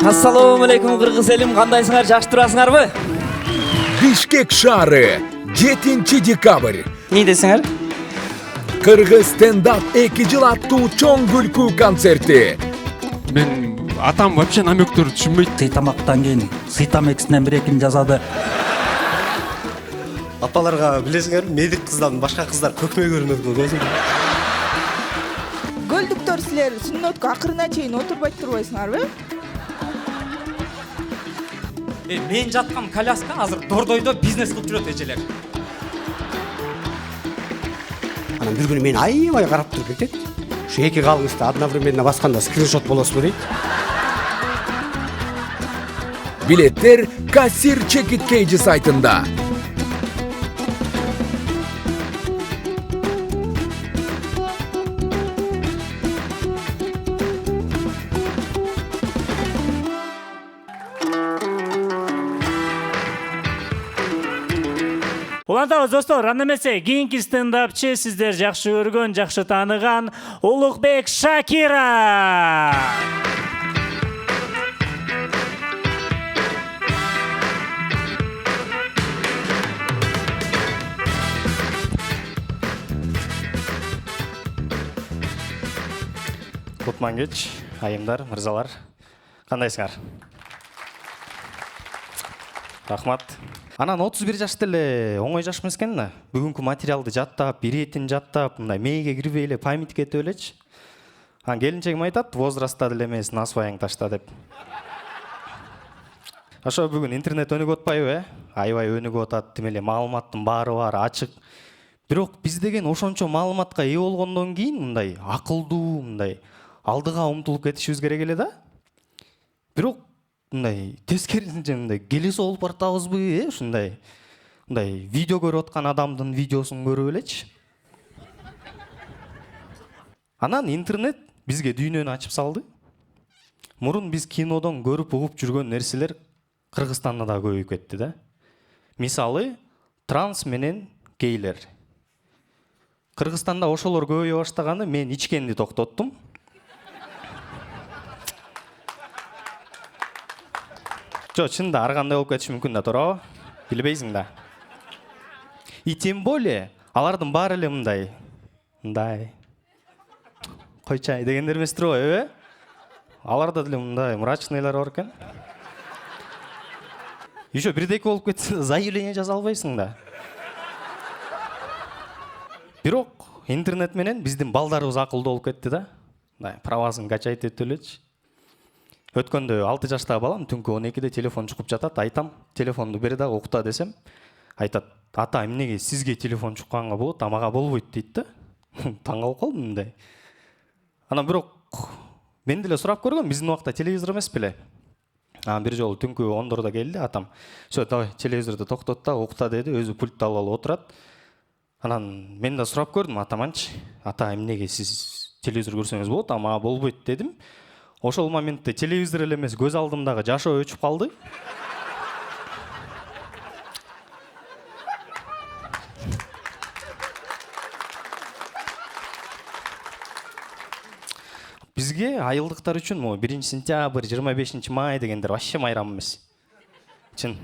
Ассаламу алейкум кыргыз элим, кандайсыңар, жакшы турасыңарбы? Бишкек шаары 7 декабрь. Не десеңер? Кыргыз стендап 2 жыл аттуу чоң күлкүү концерти. Мен атам вообще намектөрдү түшүнбөйт. Сый тамактан кийин сыйтам экисинен бирекин жазады. Апаларга билесиңерби, медик кыздан башка кыздар көкмөй көрүнөт көзүм. Көлдүктөр силер сүннөткө акырына чейин отурбай турбайсыңарбы? Мен жаткан коляска азыр Дордойдо бизнес кылып жүрөт эжелер. Анан бир күнү мени аябай карап туруп кетет. Ушу эки калыңызды одновременно басканда скриншот болосузбу дейт. Билеттер Кассир Чекит Кейджи сайтында. Улантабыз достор, анда эмесе кийинки стендапчы сиздер жакшы көргөн, жакшы тааныган Улукбек Шакира. Кутман кеч, айымдар, мырзалар. Кандайсыңар? Рахмат. Анан 31 жашта эле оңой жаш эмес экен да. Бүгүнкү материалды жаттап, биретин жаттап, мындай мээге кирбей эле память кетип элечи. Анан келинчегим айтат, возрастта деле эмес, насыбайың ташта деп. Ошо бүгүн интернет өнүгүп атпайбы, аябай өнүгүп атат, тим эле маалыматтын баары бар, ачык. Бирок биз деген ошончо маалыматка ээ болгондон кийин мындай акылдуу, мындай алдыга умтулуп кетишибиз керек эле да. Бирок мындай тескерисинче мындай келиси болуп баратабызбы, ушундай видео көрүп аткан адамдын видеосун көрүп элечи. Анан интернет бизге дүйнөнү ачып салды. Мурун биз кинодон көрүп угуп жүргөн нерселер Кыргызстанда да көбөйүп кетти да. Мисалы, транс менен гейлер. Кыргызстанда ошолор көбөйө баштаганда мен ичкенди токтоттум. Чынында ар кандай болуп кетиши мүмкүн да, туурабы? Билбейсиң да. И тем более алардын баары эле мындай койчай дегендер эмес турбайбы, э? Аларда деле мындай мрачныйлар бар экен. Еще бирдеке болуп кетсе, заявление жаза албайсың да. Бирок интернет менен биздин балдарыбыз акылдуу болуп кетти да. Мындай правасын качать этип элечи. Өткөндө 6 жаштагы балам түнкү 12-де телефон чукуп жатат, айтам, телефонду бер да укта десем, айтат, ата эмнеге сизге телефон чукканга болот, а мага болбойт дейт да. Таң калып калдым мындай. Анан бирок мен деле сурап көргөм, биздин убакта телевизор эмес беле. Анан бир жолу түнкү 10-дордо келди атам. Всё, давай телевизорду токтот да, укта деди, өзү пультты алып отурат. Анан мен да сурап көрдүм атаманчы, ата эмнеге сиз телевизор көрсөңүз болот, а мага болбойт дедим. Ошол моментте телевизор эле эмес, көз алдымдагы жашоо өчүп калды. Бизге айылдыктар үчүн 1 сентябрь, 25 май дегендер вообще майрам эмес. Чын.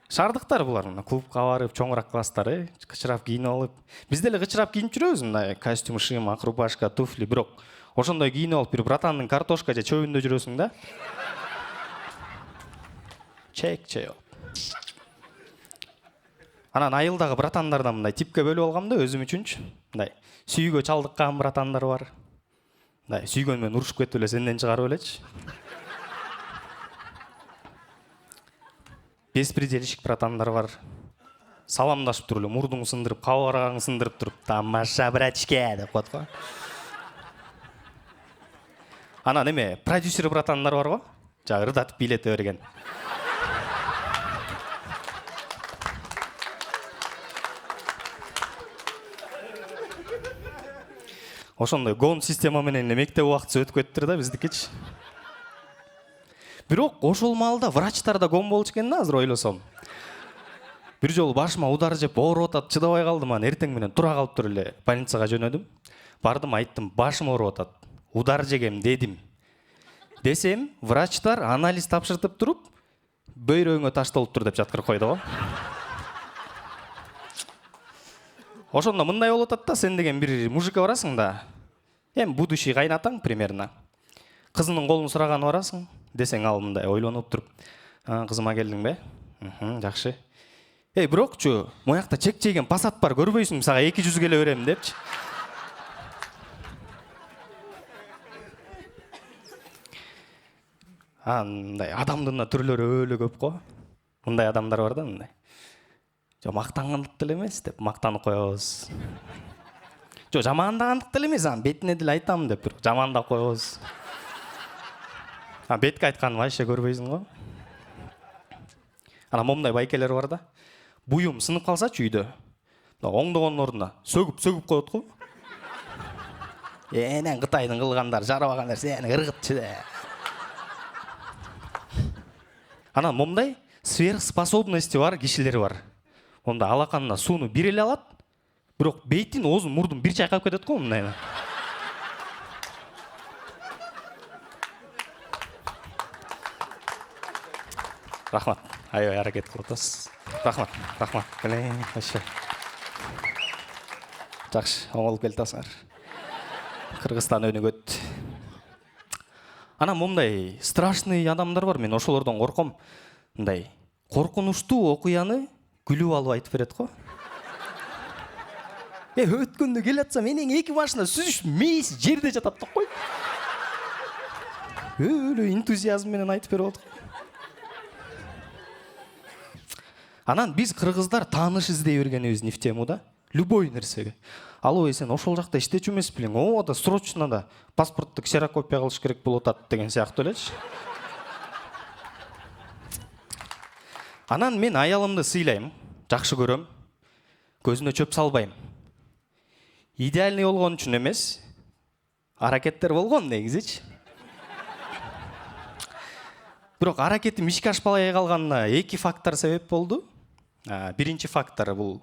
Шаардыктар булар, клубка барып, чоңураак класстар, кычырап кийинип алып. Биз деле кычырап кийинип жүрөбүз, мындай костюм, шим, ак рубашка, туфли, бирок ошондой кийинип алып бир братандын картошка же чөбүндө жүрөсүң да. Чек. Анан айылдагы братандардан мындай типке бөлүп алгам да өзүм үчүнчү. Мындай сүйгө чалдыккан братандар бар. Мындай сүйгөн менен урушуп кетип эле сенден чыгарып элечи. Беспределщик братандар бар. Саламдашып туруп эле мурдуңду сындырып, кабаргаңды сындырып туруп, тамаша братичке деп коет го. Анан эме продюсер братандар бар го, жагы ырдатып бийлете берген. Ошондой гон система менен мектеп убактысы өтүп кетти да биздикичи. Бирок ошол маалда врачтар да гон болчу экен да, азыр ойлосом. Бир жолу башыма удар жеп ооруп атат, чыдабай калдым, анан эртең менен тура калып туруп эле больницага жөнөдүм. Бардым, айттым, башым ооруп атат. Удар жегем дедим. десем, врачтар анализ тапшыртып туруп, бөйрөгүңө ташталып тур деп жаткырып койду го. Ошондо мындай болуп атат да, сен деген бир мужикке барасың да. Эми будущий кайнатаң примерно. Кызынын колун сураганы барасың, десең ал мындай ойлонуп туруп, кызыма келдиң бе? Жакшы. Бирокчу, моякта чек чейген пассат бар, көрбөйсүң, сага 200 келе берем депчи. Мындай адамдын да түрлөрү өлө көп го. Мындай адамдар бар да, мындай. Жо мактангандык деле эмес деп мактанып коебуз. Жо жамандагандык деле эмес, бетине деле айтам деп бир жамандап коебуз. Бетке айтканын вообще көрбөйсүң го. Момундай байкелер бар да. Буюм сынып калсачы үйдө. Оңдогондун ордуна сөгүп коет го. Энен Кытайдын кылгандар, жарабагандар, сени ыргытчы де. Момундай сверхспособности бар кишилер бар. Онда алаканына сууну бир эле алат, бирок бетин, оозун, мурдун бир чайкап кетет го мындай. Рахмат. Аябай аракет кылып атасыз. Рахмат. Вообще. Жакшы, оңолуп келатасыңар. Кыргызстан өнүгөт. Момундай страшный адамдар бар, мен ошолордон корком. Мындай коркунучтуу окуяны күлүп алып айтып берет го. Өткөндө келатса, менин 2 машина сүзүш мейси жерде жатат да кой. Өлө энтузиазм менен айтып берип атат. Биз кыргыздар тааныш издей бергенибиз не в тему да. Любой нерсеге. Албай сен ошол жакта иштечү эмес белең. Да срочно да паспортты ксерокопия кылыш керек болуп атат деген сыяктуу элечи. Мен аялымды сыйлайм, жакшы көрөм. Көзүнө чөп салбайм. Идеальный болгон үчүн эмес. Аракеттер болгон негизичи. Бирок аракетим ишке ашпай калганына 2 фактор себеп болду. Биринчи фактор бул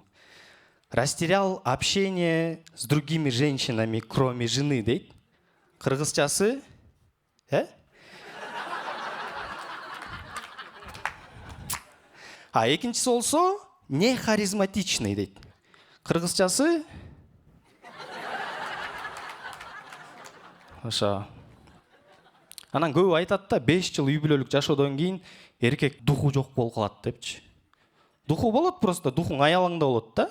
растерял общение с другими женщинами, кроме жены, дейт. Кыргызчасы, экинчиси болсо не харизматичный, дейт. Кыргызчасы ошо. Көбү айтат да, 5 жыл үй бүлөлүк жашоодон кийин эркек духу жок болуп калат депчи. Духу болот, просто духуң аялыңда болот да.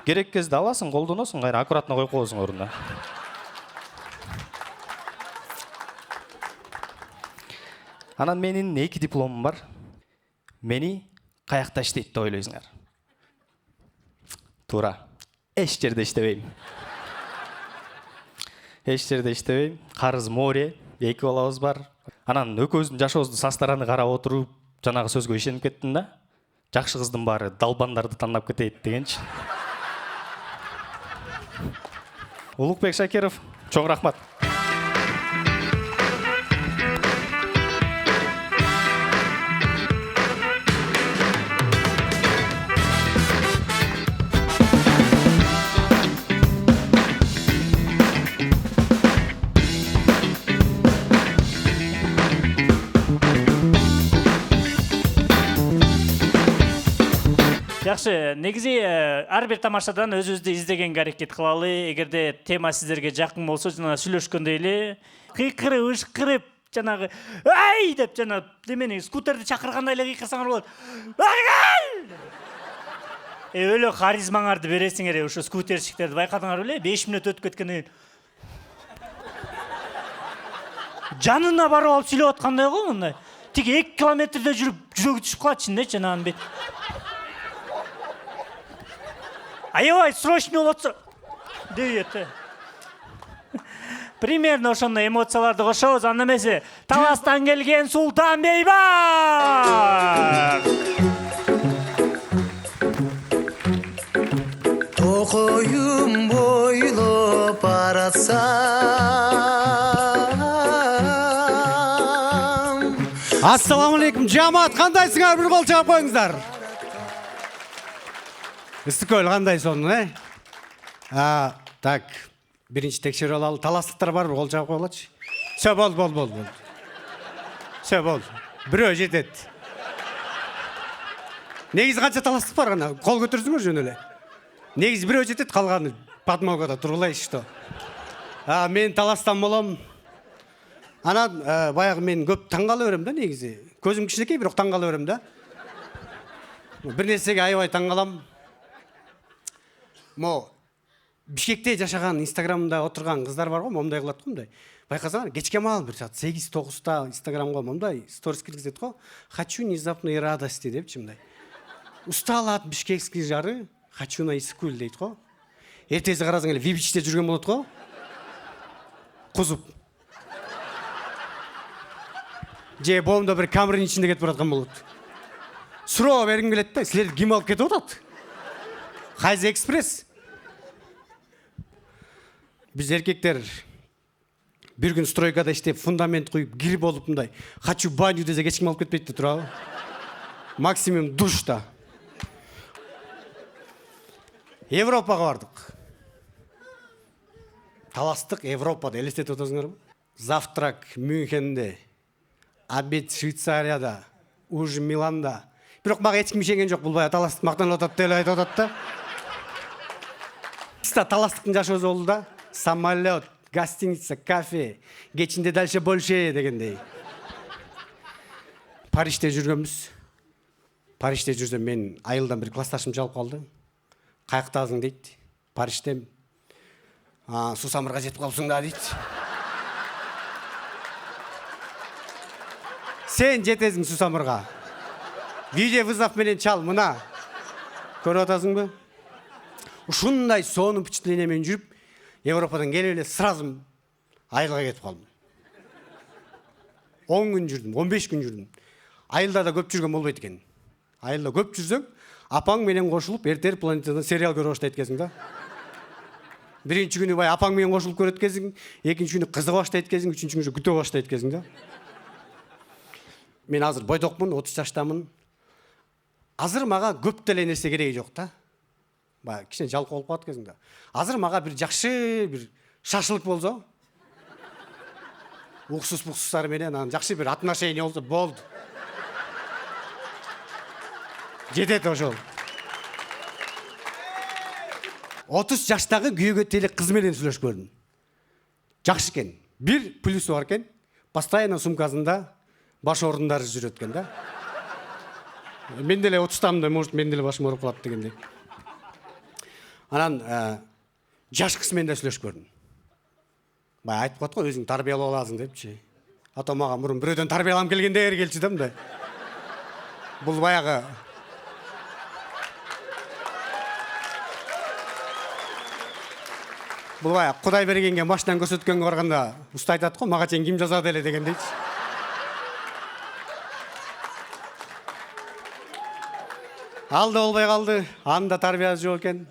Керек кезде аласың, колдоносуң, кайра аккуратно коюп коесуң ордуна. Менин 2 дипломум бар. Мени каякта иштейт деп ойлойсуңар? Туура. Эч жерде иштебейм. Карыз море, 2 балабыз бар. Экөөбүздүн жашообузду састараны карап отуруп, жанагы сөзгө ишенип кеттим да. Жакшы кыздын баары далбандарды тандап кетейт дегенчи. Улукбек Шакиров, чоң рахмат. Жакшы, негизи ар бир тамашадан өзүбүздү издегенге аракет кылалы. Эгерде тема сиздерге жакын болсо, жана сүйлөшкөндөй эле кыйкырып, ышкырып, жанагы ай деп жана демени скутерди чакыргандай эле кыйкырсаңар болот. Өлө харизмаңарды бересиңер, ошо скутерщиктерди байкадыңар беле? 5 мүнөт өтүп кеткенден кийин жанына барып алып сүйлөп аткандай го мындай. Тиги 2 километрде жүрүп, жүрөгү түшүп калат ичинде жанагын бет. Аябай срочно болуп атса дейт. Примерно ошондой эмоцияларды кошобуз. Анда эмесе Таластан келген Султан Бейбар. Токоюм бойлоп баратсам. Ассаламу алейкум, жамаат, кандайсыңар? Бир кол чаап коюңуздар. Ыстыкөл кандайсың, Так, биринчи текшерип алалы. Таластыктар бар, кол чаап коелучу. Все, болды. Все, болды. Біреу жетеді. Негізі қанша таластық бар ғана, қол көтерсіңдер жөн эле. Негізі біреу жетеді, қалғаны подмогада тұрғылайшы, что. Мен таластан болам. Баяғы мен көп таңғалы өрем да, негізі. Көзім кішінекей, бірақ таңғалы өрем да. Бір нәрсеге аябай таңғалам. Бишкекте жашаған, инстаграмда отырған қыздар бар ғой, момдай қылады ғой, момдай. Байқасаңар, кечке мал бір саат 8-9-та инстаграмға момдай сторис кіргізеді ғой. Хочу внезапной радости деп чимдай. Устал от бишкекский жары, хочу на искуль дейді ғой. Ертесі қарасаң еле вибичте жүрген болады ғой. Құзып. Же боомда бір камерын ішінде кетіп баратқан болады. Сұрауға бергім келеді да, сілерді кім алып кетіп отырады? Хайзе экспресс. Біз еркектер бір күн стройкада іштеп, фундамент қойып, гир болып мындай. Хочу баню десе ешкім алып кетпейді тұрау. Максимум душта. Европаға бардық. Таластық Европада, елестетіп отырсыңдар ма? Завтрак Мюнхенде, обед Швейцарияда, ужин Миланда. Бірақ маған ешкім жеген жоқ, бұл бая таластық мақтанып отырды деп айтып отырды да. Таластықтың жашы өзі болды да. Самолет, гостиница, кафе, кечінде дальше больше дегендей. Парижде жүргенбіз. Парижде жүрсем мен айылдан бір классташым жалып қалды. Қаяқтасың дейді. Парижден. Сусамырға жетіп қалыпсың да дейді. Сен жетесің Сусамырға. Видео вызов менен чал, мына. Көріп атасың ба? Ушундай соны впечатлениемен жүріп, Европадан келіп еле сразу айылға кетіп қалдым. 10 күн жүрдім, 15 күн жүрдім. Айылда да көп жүрген болбайды екен. Айылда көп жүрсең, апаң менен қосылып, ертер планетадан сериал көріп баштайды екенсің да. Бірінші күні бай апаң менен қосылып көреді екенсің, екінші күні қызы баштайды екенсің, үшінші күні күтө баштайды екенсің да. Мен азыр бойдоқпын, 30 жаштамын. Азыр маға көп деле нәрсе керегі жоқ та. Кішкене жалқы болып қалады кезінде. Азыр маға бір жақсы бір шашылық болса, ұқсыз-бұқсыздар менен жақсы бір отношение болса болды. Жетеді ошол. 30 жаштағы күйеуге телек қыз менен сүйлөшүп көрдүм. Жақсы екен. Bir плюсу бар екен. Постоянно сумкасында баш орындары жүреді екен да. Мен деле 30-тамда, может, мен деле башым ауырып қалады дегендей. Жаш кісімен де сүйлөшүп көрдім. Айтып қойды ғой, өзің тарбиялап аласың депші. Ата маған бұрын біреуден тарбиялам келгендер келші дем да. Бұл баяғы Құдай бергенге машинан көрсеткенге барғанда ұста айтады ғой, маға сен кім жасады еле деген дейді. Алды болбай қалды, анда тарбиясы жоқ екен.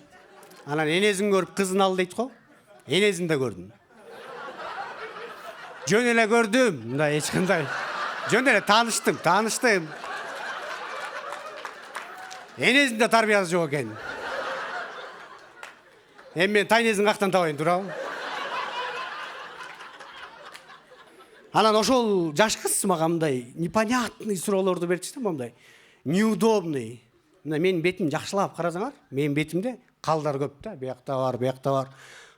Енесін көріп қызын алды дейді ғой. Енесін де көрдім. Жөн еле көрдім, мында ешқандай. Жөн еле таныштым. Енесін де тарбиясы жоқ екен. Мен тайнесін қақтан табайын тұрау. Ошол жаш қыз маған мындай непонятный сұрауларды берді мындай. Неудобный. Мен бетім жақшылап қарасаңар, мен бетімде қалдар көп та, бұяқта бар.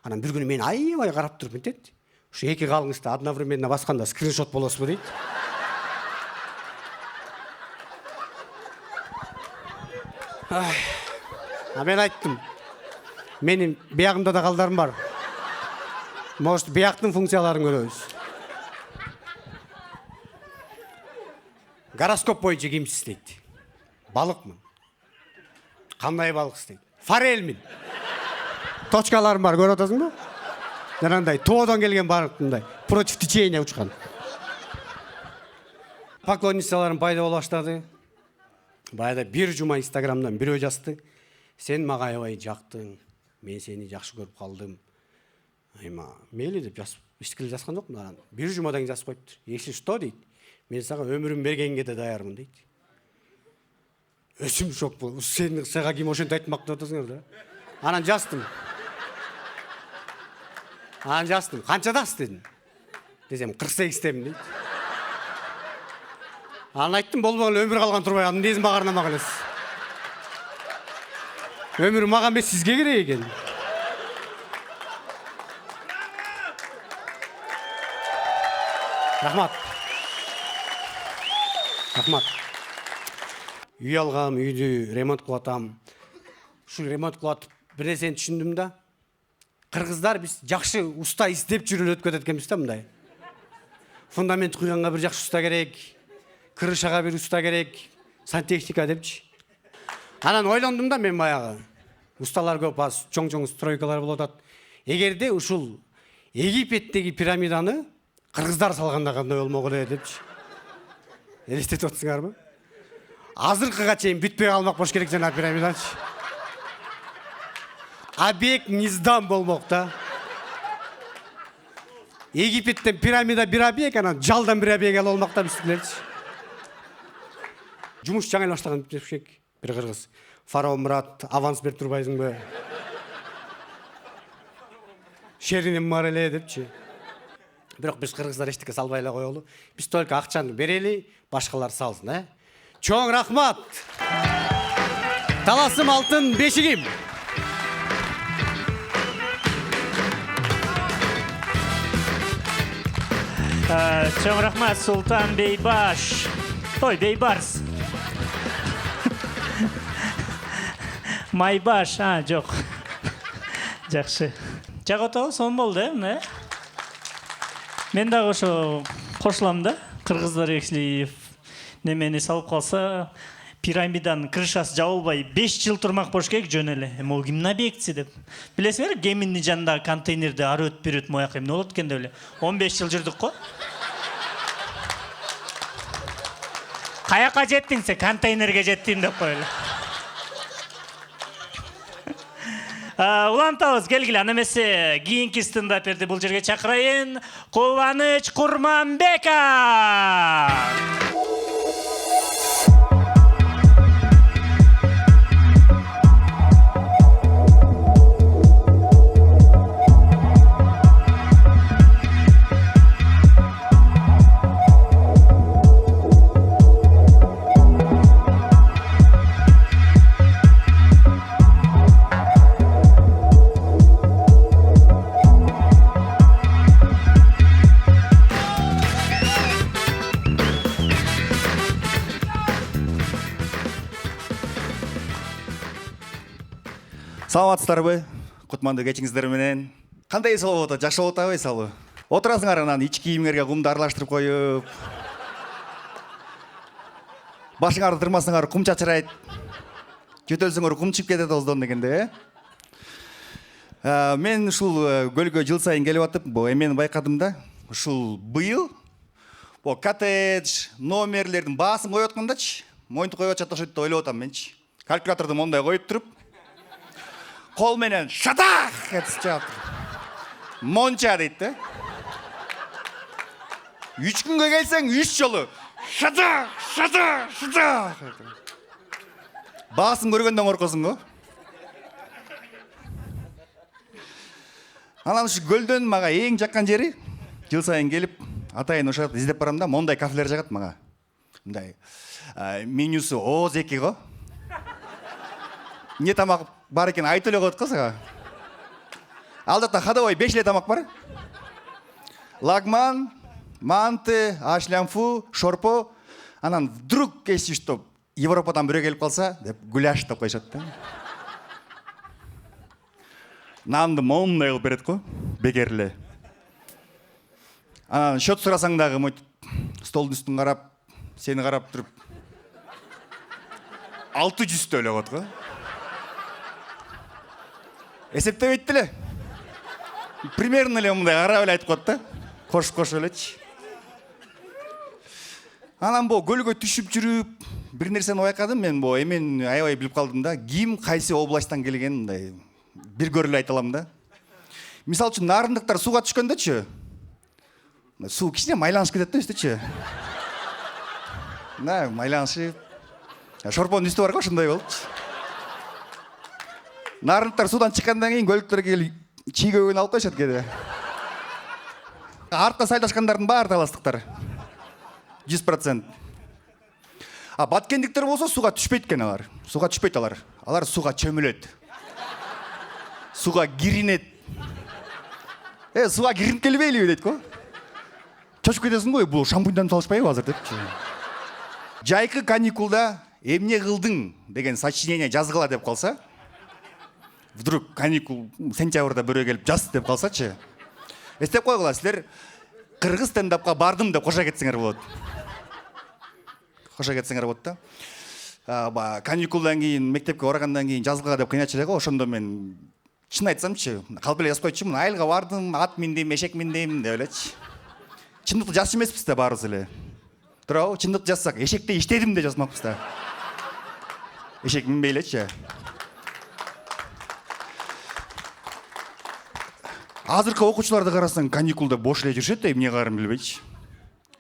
Бір күні мен аябай қарап тұрып кетеді. Ушу екі қалыңызды одновременно басқанда скриншот боласы ба дейді. Мен айттым. Менің бұяғымда да қалдарым бар. Может, бұяқтың функцияларын көрөбүз. Гороскоп бойынша кимсиз дейді. Балықмын. Қандай балық істейді? Форельмін. Точкаларым бар, көріп отырсың ба? Жаңағындай тоғдан келген балықмындай. Против течения ұшқан. Поклонницаларым пайда бола баштады. Баяда бір жұма инстаграмдан біреу жазды. Сен маға аябай жақтың. Мен сені жақсы көріп қалдым. Мейлі деп ешкілі жазған жоқ. Бір жұмадан жазып қойыптыр. Если что дейді. Мен саған өмірім бергенге де даярмын дейді. Өсім шок бұл. Сені саға кем ошен айтмақты отырсыңар да. Жастым. Қаншадасыз дедім. десем 48-темін дейді. Анан айттым, болбогон өмүр калган турбай калдым, несин багарнама кыласыз? Өмүр мага эмес, сизге керек экен. Рахмат. Рахмат. Үй алгам, үйдү ремонт кылып атам. Ушул ремонт кылып атып бир нерсени түшүндүм да. Кыргыздар биз жакшы уста издеп жүрүп өткөтөт экенбиз да мындай. Фундамент куйганга бир жакшы уста керек, крышага бир уста керек, сантехника депчи. Анан ойлондум да мен баягы. Усталар көп, аз чоң стройкалар болуп атат. Эгерде ушул Египеттеги пирамиданы кыргыздар салганда кандай болмок эле депчи. Элестетип атсыңарбы? Азыркыга чейин бүтпөй калмак болуш керек жана пирамидачы. Объект низдам болмок да. Египеттен пирамида бир объект, анан жалдан бир объект алып алмак да бизгилерчи. Жумуш жаңы эле баштаган бир кыргыз. Фараон Мурат, аванс берип турбайсыңбы? Шериним бар эле депчи. Бирок биз кыргыздар эчтеке салбай эле коелу. Биз только акчаны берели, башкалар салсын, Чоң рахмат. Таласым алтын бешигим. Чоң рахмат, Султан Бейбаш. Ой, Бейбарс. Майбаш, жок. Жакшы. Жаготабы сон болду, Мен дагы ошо кошулам да. Кыргыздар если немени салып калса, пирамиданын крышасы жабылбай 5 жыл турмак болуш керек жөн эле. Могу кимдин объектиси деп. Билесиңерби, геминдин жанындагы контейнерде ары өтүп бери өтүп мояка эмне болот экен деп эле. 15 жыл жүрдүк го. Каяка жеттиң сен? Контейнерге жеттим деп коелу. Улантабыз, келгиле. Аны эмесе кийинки стендаперди бул жерге чакырайын. Кубаныч Курманбеков. Саламатсыздарбы? Кутмандуу кечиңиздер менен. Кандай эс болуп атат? Жакшы болуп атабы эсалы? Отурасыңар, анан ички кийимиңерге кумду аралаштырып коюп. Башыңарды тырмасаңар кум чачырайт. Жөтөлсөңөр кум чыгып кетет оздон дегенде, Мен ушул көлгө жыл сайын келип атып, эмени байкадым да. Ушул быйыл коттедж, номерлердин баасын коюп аткандачы, моюнту коюп атышат ошентип ойлоп атам менчи. Калькуляторду мондай коюп туруп, кол менен шатах этип чыгат. Монча дейт да. 3 күнгө келсең 3 жолу шатах. Баасын көргөндөн коркосуң го. Анан ушу көлдөн мага эң жаккан жери, жыл сайын келип, атайын ошо издеп барам да, мондай кафелер жагат мага. Мындай менюсу ооз-2 го. Не тамак бар экен айтып эле коет го сага. Алдата ходовой 5 эле тамак бар. Лагман, манты, ашлямфу, шорпо. Анан вдруг эси что Европадан бирөө келип калса, деп гуляш деп коюшат да. Нанды мондай кылып берет го, бекерле. Анан счет сурасаң дагы мойтуп, столдун үстүн карап, сени карап туруп 600 төлөп коет го. Эсептебейт эле. Примерно эле мындай карап эле айтып коет да. Кош элечи. Анан көлгө түшүп жүрүп, бир нерсени байкадым мен, эмен аябай билип калдым да. Ким кайсы областтан келген мындай бир көрүлө айта алам да. Мисалы үчүн нарындыктар сууга түшкөндөчү. Суу кичине майланышып кетет да үстүчү. Да, майланышып. Шорпонун үстү бар го, ошондой болчу. Нарындыктар суудан чыккандан кийин көлүктөргө келип чийгөгүн алып коюшат кээде. артқа сайлашқандардың бәрі таластықтар. 100%. А баткендіктер болса суға түшпейді екен алар. Суға түшпейді алар. Алар суға чөміледі. Суға киринет. Суға кириніп келбейлі дейді ғой. Чошып кетесің ғой, бұл шампуньдан салышпай азыр деп. Жайқы каникулда эмне кылдың деген сочинение жазгыла деп қалса, вдруг каникул сентябрда бирөө келип жаз деп қалсачы. Эстеп койгула, силер кыргыз стендапка бардым деп кошо кетсеңер болот. Кошо кетсеңер болот да. Каникулдан кийин, мектепке баргандан кийин жазгыла деп кыйначу эле го. Ошондо мен чын айтсамчы, калп эле жазып койчумун. Айылга бардым, ат миндим, эшек миндим деп элечи. Чындыкты жазчу эмеспиз да баарыбыз эле. Туурабы? Чындыкты жазсак, эшекте иштедим деп жазмакпыз да. Эшек минбей элечи. Азыркы окуучуларды карасаң, каникулда бош эле жүрүшөт, эмне кыларын билбейчи.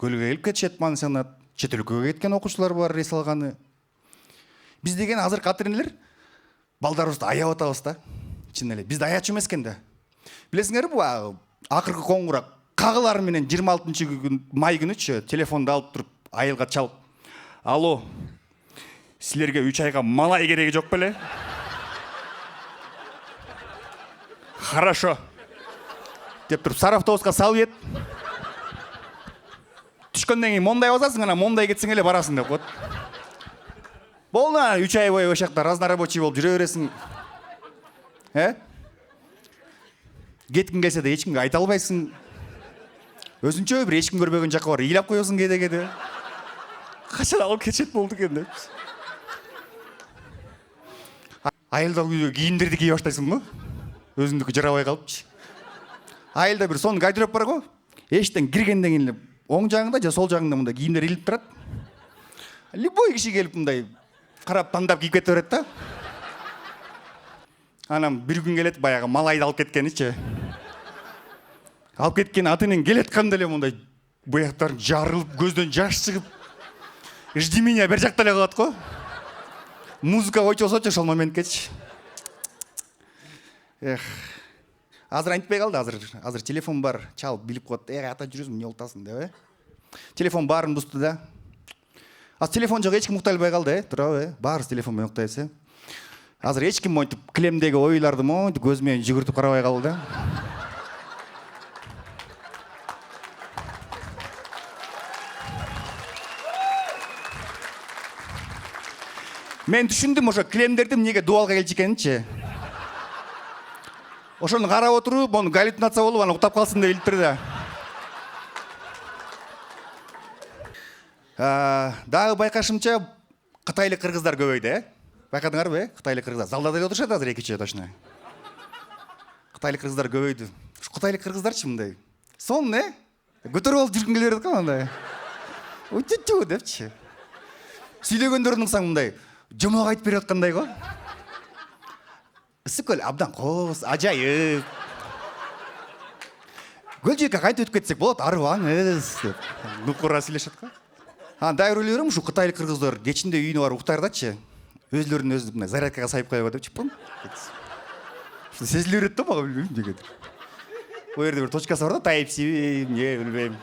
Көлгө келип кетишет, мансионат, чет өлкөгө кеткен окуучулар бар, рейс алганы. Биз деген азыркы ата энелер балдарыбызды аяп атабыз да. Чын эле, бизди аячу эмес экен да. Билесиңерби, акыркы коңгурак кагылар менен 26 май күнүчү телефонду алып туруп, айылга чалып, алло, силерге 3 айга малай кереги жок беле? Хорошо. Деп туруп, сары автобуска салып ет. Түшкөндөн кийин мондай басасың, ана мондай кетсең эле барасың деп коет. Болду, 3 ай бою ошакта разнорабочий болуп жүрө бересиң. Кеткиң келсе де эч кимге айта албайсың. Өзүнчө бир эч ким көрбөгөн жакка барып ыйлап коесуң кеде. Качан алып кетет болду экен деп. Айылда кийимдерди кийип баштайсың го? Өзүңдүкү жарабай калыпчы. Айылда бир сонун гардероб бар го. Эшиктен киргенден кийин оң жагыңда же сол жагыңда мындай кийимдер илип турат. Любой киши келип мындай карап тандап кийип кете берет да. Анан бир күн келет, баягы малайды алып кеткеничи. Алып кеткен атынан келетканда эле мындай буяктарын жарылып, көздөн жаш чыгып, жди меня бер жакта эле калат го. Музыка койчосочу ошол моменткечи. Азыр антпай калды, азыр телефон бар, чалып билип коет. Ата жүрөсүң, эмне болтасың деп, Телефон баарын бузду да. Азыр телефон жок, эч ким уктай албай калды, туурабы? Баарыбыз телефон менен уктайбыз, Азыр эч ким монтип килемдеги ойларды монтип көзү менен жүгүртүп карабай калды да. Мен түшүндүм ошо килемдерди эмнеге дуалга келчү экенинчи. Ошону карап отуруп, мону галлюцинация болуп, аны уктап калсын деп илиптир да. Дагы байкашымча, кытайлык кыргыздар көбөйдү, Байкадыңарбы, кытайлык кыргыздар. Залда деле отурушат азыр экичи точно. Кытайлык кыргыздар көбөйдү. Ушу кытайлык кыргыздарчы мындай. Сон көтөрүп алып жүргүн келе берет го мындай. Уту депчи. Сүйлөгөндөрүн угсаң мындай жомок айтып берип аткандай го. Ысык көл абдан коз, ажайып. Көл жээкке кайтып өтүп кетсек болот, арыбаңыз деп. Нукура сүйлөшөт го. Дайыр ойлойбурум, ушу кытайлык кыргыздар кечинде үйүнө барып уктардачы. Өзлөрүн өзү мына зарядкага сайып коебу деп чыппын. Сезиле берет да мага, билбейм деген. Бу жерде бир точкасы бар да, Type-C, эмне билбейм.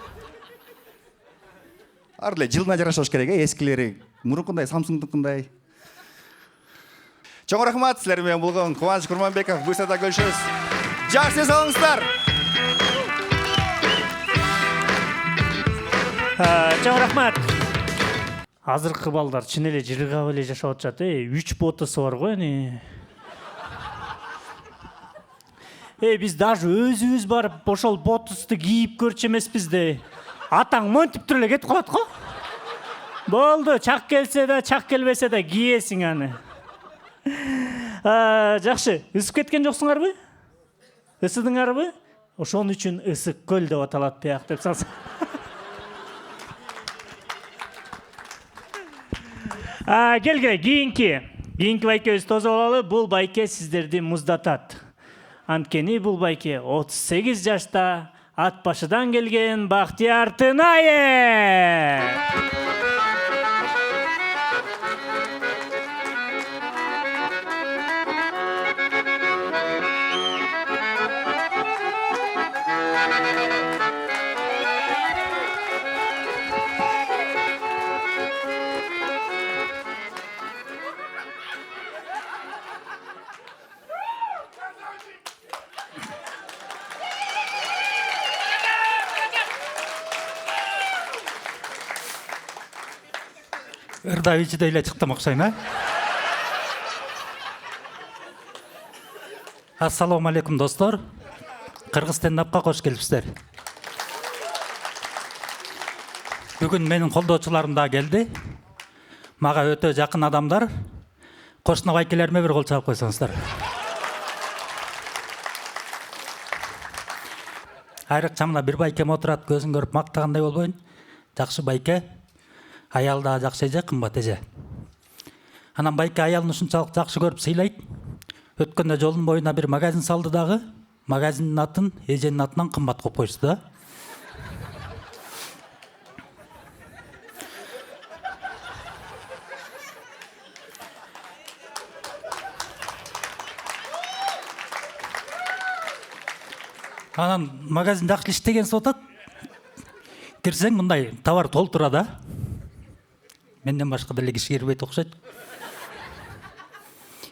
Ар эле жылына жараша болуш керек, эскилери. Мурункундай, Samsung'дукундай. Чоң рахмат, силер менен болгон Кубаныч Курманбеков, буйсада көрүшөбүз. Жакшы салыңыздар. Чоң рахмат. Азыркы балдар чын эле жыргап эле жашап атышат, 3 ботасы бар го эми. Биз даже өзүбүз барып ошол ботусту кийип көрчү эмеспиз да. Атаң монтип туруп эле кетип калат го. Болду, чак келсе да, чак келбесе да кийесиң аны. Жакшы, ысып кеткен жоксуңарбы? Ысыдыңарбы? Ошон үчүн ысык көл деп аталат бияк деп салса. Келгиле, кийинки байкебиз тозо болалы. Бул байке сиздерди муздатат. Анткени бул байке 38 жашта ат башыдан келген Бактияр Тынаев. ырдавичи эле чыктым окшойм, а? Ассалому алейкум достор. Кыргыз стендапка кош келипсиздер. Бүгүн менин колдоочуларым да келди. Мага өтө жакын адамдар. Кошуна байкелериме бир кол чалып койсоңуздар. Айрыкча мына бир байкем отурат, көзүн көрүп мактагандай болбойн. Жакшы байке. Аял да жакшы эже, кымбат эже. Анан байке аялын ушунчалык жакшы көрүп сыйлайт. Өткөндө жолдун боюна бир магазин салды дагы. Магазиндин атын эженин атынан кымбат коюп койчу да. Анан магазин жакшы иштеген сотот. Кирсең мындай товар толтура да. Менден башка деле киши кирбейт окшойт.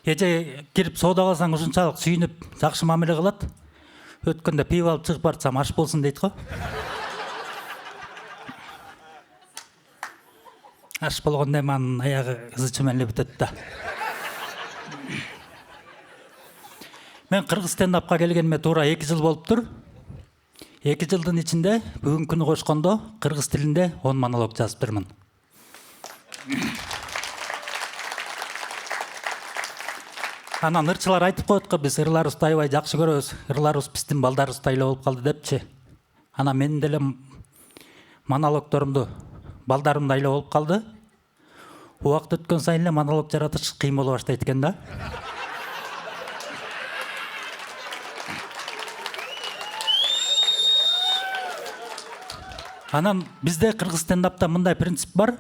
Эже кирип соода кылсаң ушунчалык сүйүнүп, жакшы мамиле кылат. Өткөндө пиво алып чыгып барсам аш болсун дейт го. Аш болгондо анын аягы ызычы менен эле бүтөт да. Мен кыргыз стендапка келгениме туура 2 жыл болуптур. 2 жылдын ичинде бүгүнкү күнү кошкондо кыргыз тилинде 10 монолог жазыптырмын. Анан ырчылар айтып коет го, биз ырларыбызды аябай жакшы көрөбүз. Ырларыбыз биздин балдарыбыздай эле болуп калды депчи. Анан менин деле монологдорумду балдарымдай эле болуп калды. Убакыт өткөн сайын эле монолог жаратыш кыйын боло баштайт экен да. Анан бизде кыргыз стендапта мындай принцип бар.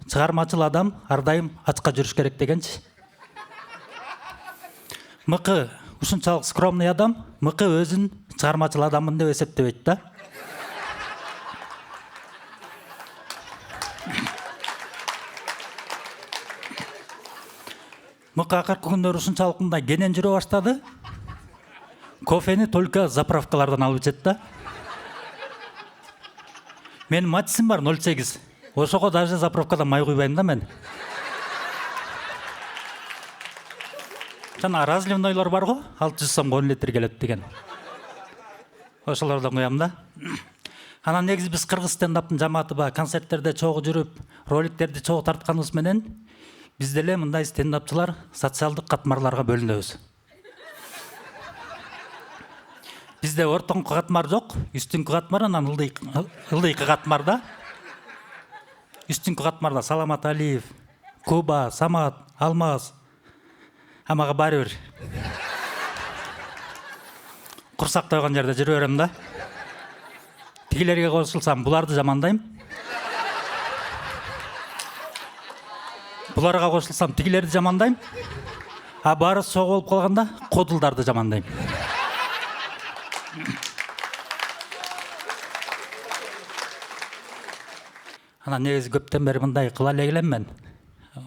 Чыгармачыл адам ар дайым ачка жүрүш керек дегенчи. Мыкы ушунчалык скромный адам, мыкы өзүн чыгармачыл адаммын деп эсептебейт да. Мыкы акыркы күндөрү ушунчалык мындай кенен жүрө баштады. Кофени только заправкалардан алып ичет да. Менин матисим бар 08. Ошого даже заправкадан май куйбайм да мен. Жана разливнойлор бар го, 600 сомго 10 литр келет деген. Ошолордон куям да. Анан негизи биз кыргыз стендаптын жамааты ба концерттерде чогуу жүрүп, роликтерди чогуу тартканыбыз менен биз деле мындай стендапчылар социалдык катмарларга бөлүнөбүз. Бизде ортоңку катмар жок, үстүңкү катмар, анан ылдыйкы катмар да. Үстүңкү катмарда Саламат Алиев, Куба, Самат, Алмаз. Амага баары бир. Курсак тойгон жерде жүрүп берем да. Тигилерге кошулсам буларды жамандайм. Буларга кошулсам тигилерди жамандайм. А баары соо болуп калганда кодулдарды жамандайм. Анан негизи көптөн бери мындай кыла эле келем мен.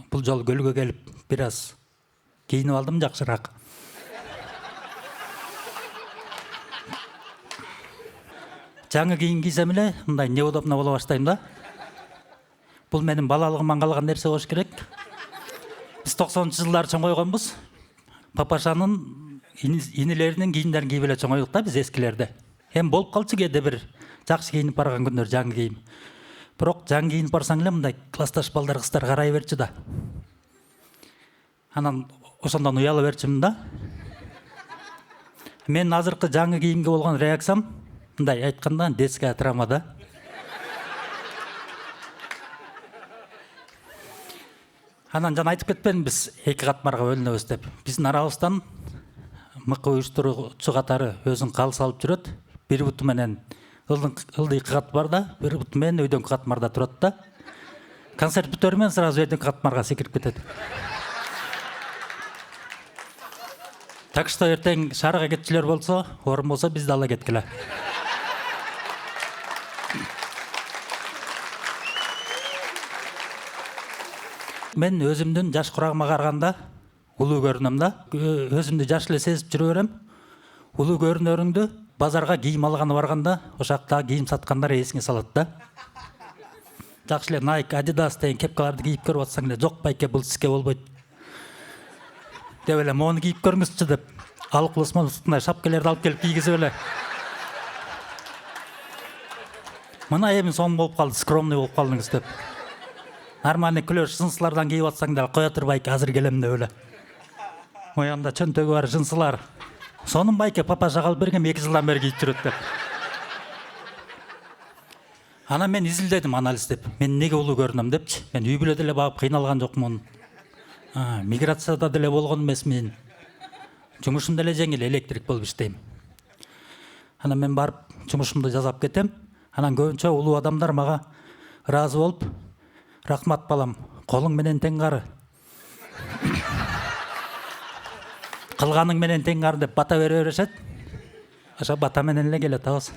Бул жолу көлгө келип бир аз кийинип алдым жакшыраак. Жаңы кийин кийсем эле мындай неудобно боло баштайм да. Бул менин балалыгымдан калган нерсе болуш керек. Биз 90-жылдары чоңойгонбуз. Папашанын инилеринин кийимдерин кийип эле чоңойдук да биз эскилерде. Эми болуп калчу кээде бир жакшы кийинип барган күндөр жаңы кийим. Бирок жаңы кийинип барсаң эле мындай классташ балдар кыздар карай берчү да. Анан ошондон уяла берчүмүн да. Мен азыркы жаңы кийимге болгон реакциям мындай айтканда детская травма да. Анан жана айтып кетпедим биз 2 катмарга бөлүнөбүз деп. Биздин арабыздан мыкы уюштуруучу катары өзүн калыс алып жүрөт. Бир буту менен ылдыйкы катмарда, бир буту менен өйдөңкү катмарда турат да. Концерт бүтөрү менен сразу өйдөңкү катмарга секирип кетет. Так что эртең шаарга кетчүлөр болсо, орун болсо бизди ала кеткиле. Мен өзүмдүн жаш курагыма караганда улуу көрүнөм да. Өзүмдү жаш эле сезип жүрө берем. Улуу көрүнөрүңдү базарга кийим алганы барганда, ошакта кийим саткандар эсиңе салат да. жакшы эле Nike, Adidas деген кепкаларды кийип көрүп атсаң эле жок байке бул сизге болбойт деп эле мону кийип көрүңүзчү деп Алык Усмановдун шапкалерди алып келип кийгизип эле мына эми сом болуп калды, скромный болуп калдыңыз деп. Нормальный күлөш жынсылардан кийип атсаң да кое тур байке, азыр келем деп эле. Моянда чөнтөгү бар жынсылар. Сонун байке папаша алып берген 2 жылдан бери кийип жүрөт деп. Ана мен изилдедим, анализдеп. Мен неге улуу көрүнөм депчи. Мен үй бүлө деле багып кыйналган жокмун. Миграцияда деле болгон эмесмин. Жумушум деле жеңил, электрик болуп иштейм. Ана мен барып жумушумду жасап кетем. Анан көбүнчө улуу адамдар мага ыраазы болуп, рахмат балам, колуң менен тең кары. Кылганың менен тең кары деп бата бере беришет. Ошо бата менен эле келет абыз.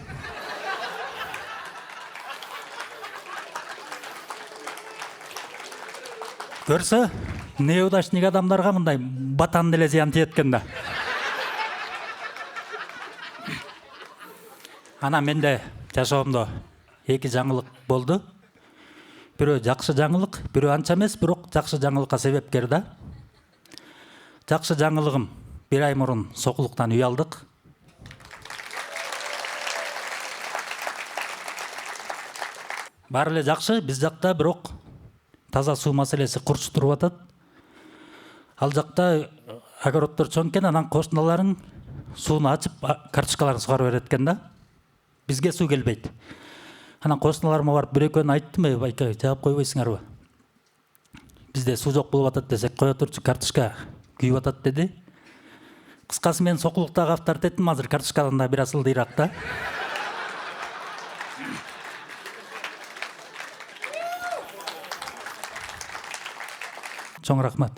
Көрсө, неудачник адамдарга мындай батан деле зыян тиет экен да. Ана менде жашоомдо 2 жаңылык болду. Бирөө жакшы жаңылык, бирөө анча эмес, бирок жакшы жаңылыкка себепкер да. Жакшы жаңылыгым 1 ай мурун сокулуктан үй алдык. Баары эле жакшы, биз жакта бирок таза суу маселеси курч туруп атат. Ал жакта огороддор чоң экен, анан кошуналарың сууну ачып, карточкаларын сугарып берет экен да. Бизге суу келбейт. Анан кошуналарыма барып бир-экөөнү айттым, байке, жаап койбойсуңарбы? Бизде суу жок болуп атат десек, кое турчу, карточка күйүп атат деди. Кыскасы мен сокулуктагы авторитетим азыр карточкадан да бир аз ылдыйраак да. Чоң рахмат.